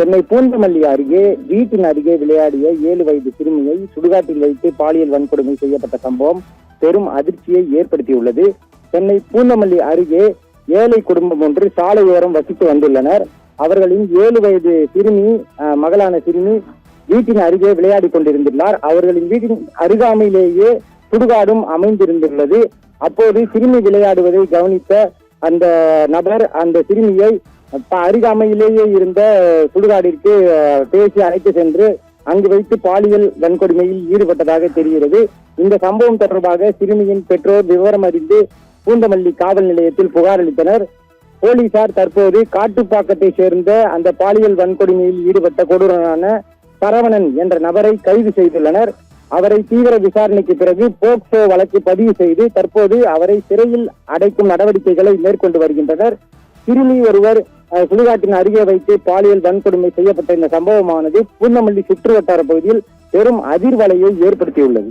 சென்னை பூந்தமல்லி அருகே வீட்டின் அருகே விளையாடிய 7 வயது சிறுமியை சுடுகாட்டில் வைத்து பாலியல் வன்கொடுமை செய்யப்பட்ட சம்பவம் பெரும் அதிர்ச்சியை ஏற்படுத்தியுள்ளது. சென்னை பூந்தமல்லி அருகே ஏழை குடும்பம் ஒன்று சாலையோரம் வசித்து வந்துள்ளனர். அவர்களின் 7 வயது மகளான சிறுமி வீட்டின் அருகே விளையாடி கொண்டிருந்துள்ளார். அவர்களின் வீட்டின் அருகாமையிலேயே சுடுகாடும் அமைந்திருந்துள்ளது. அப்போது சிறுமி விளையாடுவதை கவனித்த அந்த நபர் அந்த சிறுமியை அருகாமையிலேயே இருந்த சுடுகாடிற்கு பேசி அழைத்து சென்று அங்கு வைத்து பாலியல் வன்கொடுமையில் ஈடுபட்டதாக தெரிகிறது. இந்த சம்பவம் தொடர்பாக சிறுமியின் பெற்றோர் விவரம் அறிந்து பூந்தமல்லி காவல் நிலையத்தில் புகார் அளித்தனர். போலீசார் தற்போது காட்டுப்பாக்கத்தை சேர்ந்த அந்த பாலியல் வன்கொடுமையில் ஈடுபட்ட கொடூரனான சரவணன் என்ற நபரை கைது செய்துள்ளனர். அவரை தீவிர விசாரணைக்கு பிறகு போக்சோ வழக்கு பதிவு செய்து தற்போது அவரை சிறையில் அடைக்கும் நடவடிக்கைகளை மேற்கொண்டு வருகின்றனர். சிறுமி ஒருவர் சுடுகாட்டின் அருகே வைத்து பாலியல் வன்கொடுமை செய்யப்பட்ட இந்த சம்பவமானது பூந்தமல்லி சுற்றுவட்டார பகுதியில் பெரும் அதிர்வலையை ஏற்படுத்தியுள்ளது.